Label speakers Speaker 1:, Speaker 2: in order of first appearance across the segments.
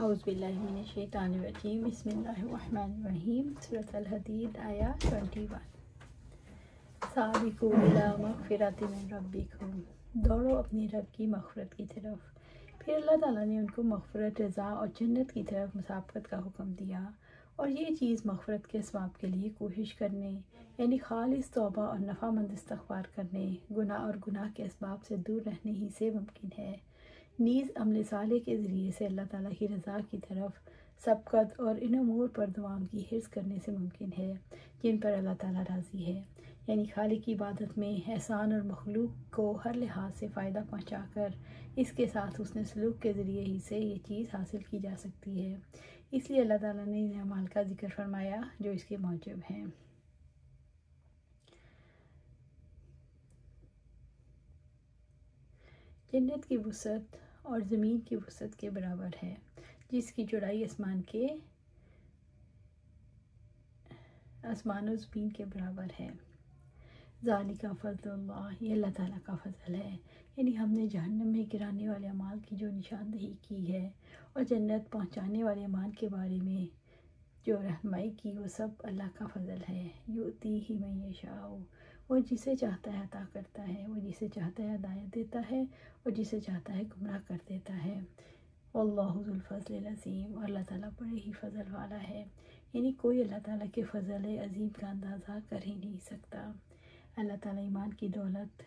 Speaker 1: اعوذ باللہ من الشیطان الرجیم بسم اللہ الرحمن الرحیم سورۃ الحدید آیا 21 سابقوا الی مغفرۃ من ربکم، دوڑو اپنی رب کی مغفرت کی طرف۔ پھر اللہ تعالیٰ نے ان کو مغفرت، رضا اور جنت کی طرف مسابقت کا حکم دیا، اور یہ چیز مغفرت کے ثواب کے لیے کوشش کرنے، یعنی خالص توبہ اور نفع مند استغفار کرنے، گناہ اور گناہ کے اسباب سے دور رہنے ہی سے ممکن ہے۔ نیز عمل صالح کے ذریعے سے اللہ تعالیٰ کی رضا کی طرف سبقت اور ان امور پر دوام کی حرص کرنے سے ممکن ہے جن پر اللہ تعالیٰ راضی ہے، یعنی خالق کی عبادت میں احسان اور مخلوق کو ہر لحاظ سے فائدہ پہنچا کر اس کے ساتھ حسن سلوک کے ذریعے ہی سے یہ چیز حاصل کی جا سکتی ہے۔ اس لیے اللہ تعالیٰ نے ان اعمال کا ذکر فرمایا جو اس کے موجب ہیں۔ جنت کی وسعت اور زمین کی وسعت کے برابر ہے، جس کی چوڑائی آسمان و زمین کے برابر ہے۔ ذالک فضل اللہ، یہ اللہ تعالیٰ کا فضل ہے، یعنی ہم نے جہنم میں گرانے والے اعمال کی جو نشاندہی کی ہے اور جنت پہنچانے والے اعمال کے بارے میں جو رہنمائی کی، وہ سب اللہ کا فضل ہے۔ یؤتیہ من یشاء، وہ جسے چاہتا ہے عطا کرتا ہے، وہ جسے چاہتا ہے ہدایت دیتا ہے اور جسے چاہتا ہے گمراہ کر دیتا ہے۔ واللہ ذو الفضل العظیم، اور اللہ تعالیٰ بڑے ہی فضل والا ہے، یعنی کوئی اللہ تعالیٰ کے فضل عظیم کا اندازہ کر ہی نہیں سکتا۔ اللہ تعالیٰ ایمان کی دولت،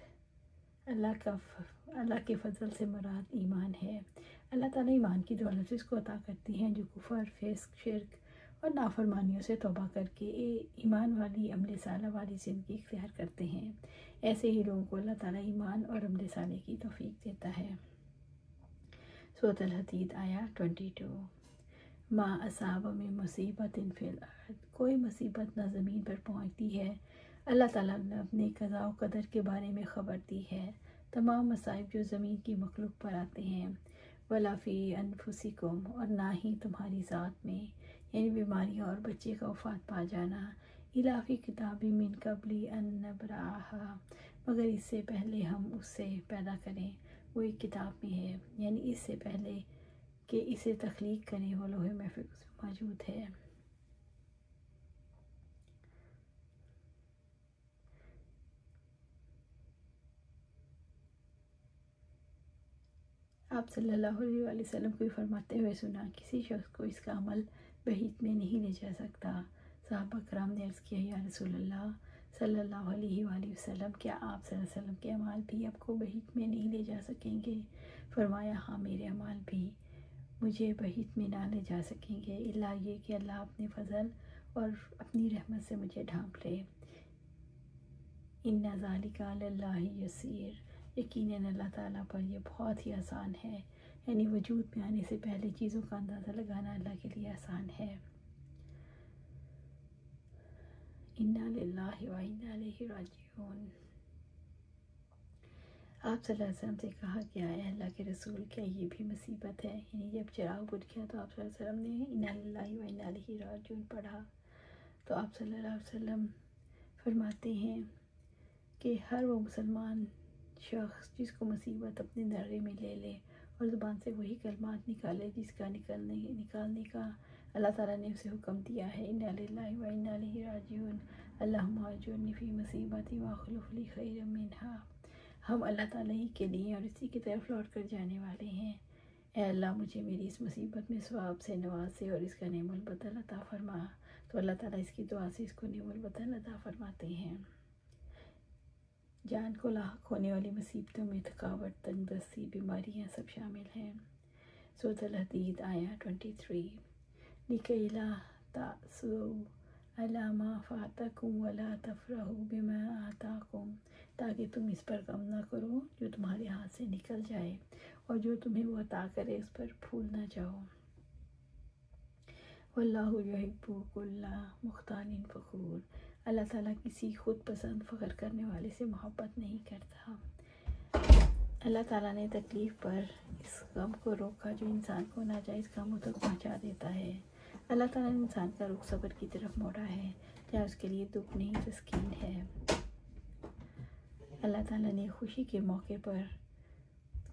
Speaker 1: اللہ کے فضل سے مراد ایمان ہے۔ اللہ تعالیٰ ایمان کی دولت اس کو عطا کرتی ہیں جو کفر، فسق، شرک اور نافرمانیوں سے توبہ کر کے ایمان والی، عمل صالح والی زندگی اختیار کرتے ہیں۔ ایسے ہی لوگوں کو اللہ تعالیٰ ایمان اور عمل صالح کی توفیق دیتا ہے۔ سورۃ الحدید آیا 22۔ ما اصاب من مصیبت فی الارض، کوئی مصیبت نہ زمین پر پہنچتی ہے۔ اللہ تعالیٰ نے اپنے قضاء و قدر کے بارے میں خبر دی ہے۔ تمام مصائب جو زمین کی مخلوق پر آتے ہیں، ولا فی انفسکم، اور نہ ہی تمہاری ذات میں، یعنی بیماریاں اور بچے کا وفات پا جانا، الا فی کتاب من قبل ان نبرأھا، مگر اس سے پہلے ہم اس سے پیدا کریں، وہ ایک کتاب میں ہے، یعنی اس سے پہلے کہ اسے تخلیق کریں وہ لوح محفوظ میں موجود ہے۔ آپ صلی اللہ علیہ وآلہ وسلم کو فرماتے ہوئے سنا، کسی شخص کو اس کا عمل بہیت میں نہیں لے جا سکتا۔ صحابہ کرام نے عرض کیا، یا رسول اللہ صلی اللہ علیہ وآلہ وسلم، کیا آپ صلی اللہ علیہ وسلم کے اعمال بھی آپ کو بہیت میں نہیں لے جا سکیں گے؟ فرمایا، ہاں، میرے اعمال بھی مجھے بہیت میں نہ لے جا سکیں گے، الا یہ کہ اللہ اپنے فضل اور اپنی رحمت سے مجھے ڈھانپ لے۔ ان ذالک علی اللہ یسیر، یقیناً اللہ تعالیٰ پر یہ بہت ہی آسان ہے، یعنی وجود میں آنے سے پہلے چیزوں کا اندازہ لگانا اللہ کے لیے آسان ہے۔ انا للہ و انا الیہ راجعون۔ آپ صلی اللہ علیہ وسلم سے کہا گیا، اے اللہ کے رسول، کیا یہ بھی مصیبت ہے؟ یعنی جب چراغ بجھ گیا تو آپ صلی اللہ علیہ وسلم نے انا للہ و انا الیہ راجعون پڑھا، تو آپ صلی اللہ علیہ وسلم فرماتے ہیں کہ ہر وہ مسلمان شخص جس کو مصیبت اپنے درے میں لے لے اور زبان سے وہی کلمات نکالے جس کا نکالنے کا اللہ تعالیٰ نے اسے حکم دیا ہے، انا للہ و انا الیہ راجعون، اللہم اجرنی فی مصیبتی واخلف لی خیرا منہا۔ ہم اللہ تعالیٰ ہی کے لیے اور اسی کی طرف لوٹ کر جانے والے ہیں۔ اے اللہ، مجھے میری اس مصیبت میں ثواب سے نوازے اور اس کا نعم البدل عطا فرما۔ تو اللہ تعالیٰ اس کی دعا سے اس کو نعم البدل عطا فرماتے ہیں۔ جان کو لاحق ہونے والی مصیبتوں میں تھکاوٹ، تندرستی، بیماریاں سب شامل ہیں۔ سورۃ الحدید آیا 23۔ لِکَیْ لَا تَأْسَوْا عَلَىٰ مَا فَاتَکُمْ وَلَا تَفْرَحُوا بِمَا آتَاکُمْ، تاکہ تم اس پر غم نہ کرو جو تمہارے ہاتھ سے نکل جائے، اور جو تمہیں وہ عطا کرے اس پر پھول نہ جاؤ۔ واللہ یحب کل مختال فخور، اللہ تعالیٰ کسی خود پسند فخر کرنے والے سے محبت نہیں کرتا۔ اللہ تعالیٰ نے تکلیف پر اس غم کو روکا جو انسان کو ناجائز کاموں تک پہنچا دیتا ہے۔ اللہ تعالیٰ نے انسان کا رخ صبر کی طرف موڑا ہے، جہاں اس کے لیے دکھ نہیں تسکین ہے۔ اللہ تعالیٰ نے خوشی کے موقع پر